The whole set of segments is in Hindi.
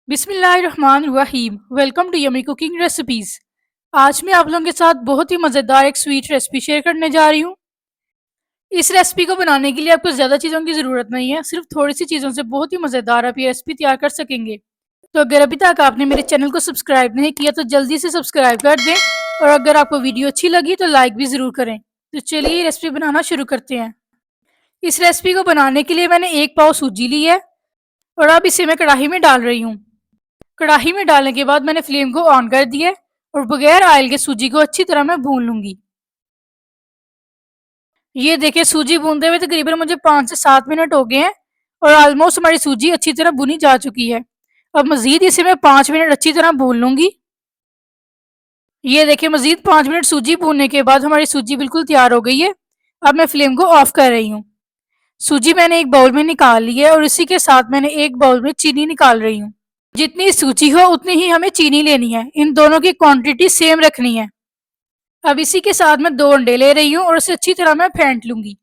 बिस्मिल्लाहिर्रहमानिर्रहीम। Welcome to yummy cooking recipes. आज मैं आप लोगों के साथ बहुत ही मज़ेदार एक स्वीट रेसिपी शेयर करने जा रही हूँ। इस रेसिपी को बनाने के लिए आपको ज़्यादा चीज़ों की ज़रूरत नहीं है, सिर्फ थोड़ी सी चीज़ों से बहुत ही मज़ेदार आप ये रेसिपी तैयार कर सकेंगे। तो अगर अभी तक आपने मेरे चैनल को सब्सक्राइब नहीं किया तो जल्दी से सब्सक्राइब कर दें, और अगर आपको वीडियो अच्छी लगी तो लाइक भी ज़रूर करें। तो चलिए ये रेसिपी बनाना शुरू करते हैं। इस रेसिपी को बनाने के लिए मैंने 1 पाव सूजी ली है, और अब इसे मैं कढ़ाई में डाल रही हूँ। कढ़ाई में डालने के बाद मैंने फ्लेम को ऑन कर दिया और बगैर ऑयल के सूजी को अच्छी तरह मैं भून लूंगी। ये देखिए, सूजी भूनते हुए तकरीबन मुझे 5 से 7 मिनट हो गए हैं, और ऑलमोस्ट हमारी सूजी अच्छी तरह भुनी जा चुकी है। अब मजीद इसे मैं 5 मिनट अच्छी तरह भून लूंगी। ये देखिए, मजीद 5 मिनट सूजी भूनने के बाद हमारी सूजी बिल्कुल तैयार हो गई है। अब मैं फ्लेम को ऑफ कर रही हूँ। सूजी मैंने एक बाउल में निकाल ली है, और इसी के साथ मैंने एक बाउल में चीनी निकाल रही हूँ। जितनी सूजी हो उतनी ही हमें चीनी लेनी है, इन दोनों की क्वांटिटी सेम रखनी है। अब इसी के साथ मैं 2 अंडे ले रही हूँ, और इसे अच्छी तरह मैं फेंट लूंगी।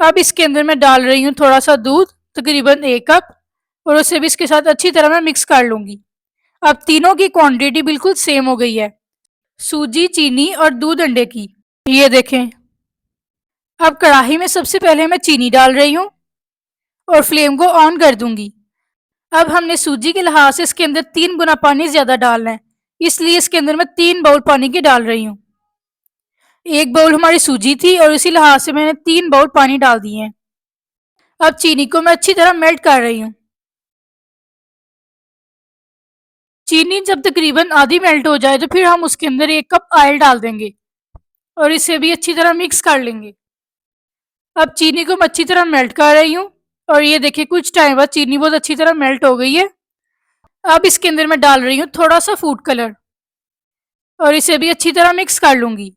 अब इसके अंदर मैं डाल रही हूँ थोड़ा सा दूध, तकरीबन 1 कप, और उसे भी इसके साथ अच्छी तरह मैं मिक्स कर लूंगी। अब तीनों की क्वांटिटी बिल्कुल सेम हो गई है, सूजी, चीनी और दूध अंडे की। ये देखें। अब कढ़ाई में सबसे पहले मैं चीनी डाल रही हूँ, और फ्लेम को ऑन कर दूंगी। अब हमने सूजी के लिहाज से इसके अंदर 3 गुना पानी ज्यादा डालना है, इसलिए इसके अंदर मैं 3 बाउल पानी की डाल रही हूँ। 1 बाउल हमारी सूजी थी, और इसी लिहाज से मैंने 3 बाउल पानी डाल दिए हैं। अब चीनी को मैं अच्छी तरह मेल्ट कर रही हूँ। चीनी जब तकरीबन आधी मेल्ट हो जाए तो फिर हम उसके अंदर 1 कप ऑयल डाल देंगे, और इसे भी अच्छी तरह मिक्स कर लेंगे। अब चीनी को मैं अच्छी तरह मेल्ट कर रही हूँ, और ये देखिए, कुछ टाइम बाद चीनी बहुत अच्छी तरह मेल्ट हो गई है। अब इसके अंदर मैं डाल रही हूँ थोड़ा सा फूड कलर, और इसे भी अच्छी तरह मिक्स कर लूंगी।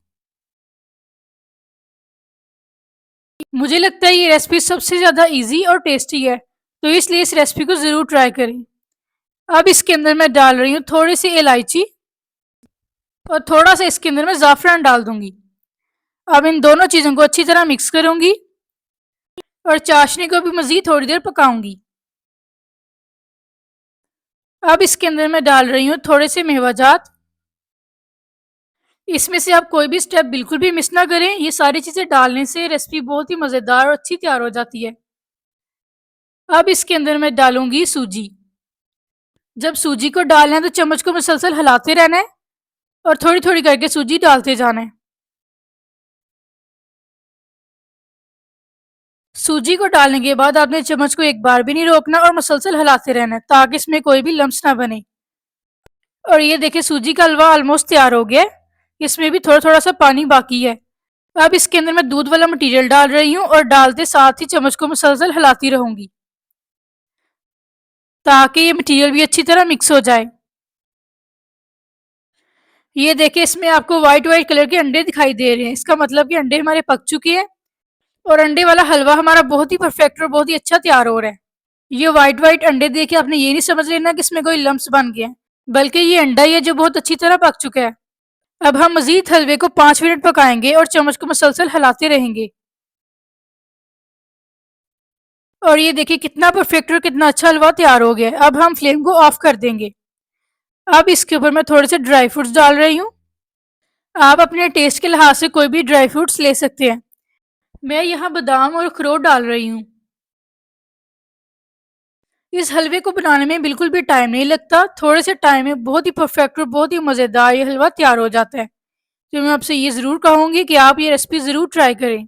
मुझे लगता है ये रेसिपी सबसे ज़्यादा इजी और टेस्टी है, तो इसलिए इस रेसिपी को ज़रूर ट्राई करें। अब इसके अंदर मैं डाल रही हूँ थोड़ी सी इलायची, और थोड़ा सा इसके अंदर मैं ज़ाफ़रान डाल दूंगी। अब इन दोनों चीज़ों को अच्छी तरह मिक्स करूंगी, और चाशनी को भी मज़ीद थोड़ी देर पकाऊंगी। अब इसके अंदर मैं डाल रही हूँ थोड़े से मेवाजात। इसमें से आप कोई भी स्टेप बिल्कुल भी मिस ना करें, ये सारी चीज़ें डालने से रेसिपी बहुत ही मज़ेदार और अच्छी तैयार हो जाती है। अब इसके अंदर मैं डालूंगी सूजी। जब सूजी को डालना है तो चम्मच को मुसलसल हिलाते रहना है, और थोड़ी थोड़ी करके सूजी डालते जाना है। सूजी को डालने के बाद आपने चम्मच को एक बार भी नहीं रोकना, और मुसलसल हिलाते रहना है ताकि इसमें कोई भी लम्स ना बने। और ये देखिए, सूजी का हलवा ऑलमोस्ट तैयार हो गया है। इसमें भी थोड़ा थोड़ा सा पानी बाकी है। अब इसके अंदर मैं दूध वाला मटेरियल डाल रही हूँ, और डालते साथ ही चम्मच को मुसलसल हिलाती रहूंगी ताकि ये मटेरियल भी अच्छी तरह मिक्स हो जाए। ये देखिए, इसमें आपको व्हाइट व्हाइट कलर के अंडे दिखाई दे रहे हैं, इसका मतलब कि अंडे हमारे पक चुके हैं, और अंडे वाला हलवा हमारा बहुत ही परफेक्ट और बहुत ही अच्छा तैयार हो रहा है। ये व्हाइट व्हाइट अंडे देख के आपने ये नहीं समझ लेना कि इसमें कोई लम्स बन गए हैं, बल्कि ये अंडा ही है जो बहुत अच्छी तरह पक चुका है। अब हम मजीद हलवे को 5 मिनट पकाएंगे, और चम्मच को मुसलसल हिलाते रहेंगे। और ये देखिए, कितना परफेक्ट और कितना अच्छा हलवा तैयार हो गया है। अब हम फ्लेम को ऑफ कर देंगे। अब इसके ऊपर मैं थोड़े से ड्राई फ्रूट्स डाल रही हूँ। आप अपने टेस्ट के लिहाज से कोई भी ड्राई फ्रूट्स ले सकते हैं। मैं यहाँ बादाम और अखरोट डाल रही हूँ। इस हलवे को बनाने में बिल्कुल भी टाइम नहीं लगता, थोड़े से टाइम में बहुत ही परफेक्ट और बहुत ही मज़ेदार ये हलवा तैयार हो जाता है। तो मैं आपसे ये ज़रूर कहूँगी कि आप ये रेसिपी ज़रूर ट्राई करें।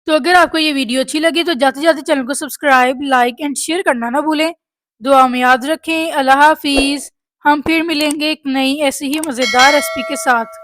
तो अगर आपको ये वीडियो अच्छी लगी तो जाते जाते चैनल को सब्सक्राइब, लाइक एंड शेयर करना ना भूलें। दुआ में याद रखें। अल्लाह हाफिज़। हम फिर मिलेंगे एक नई ऐसी ही मज़ेदार रेसिपी के साथ।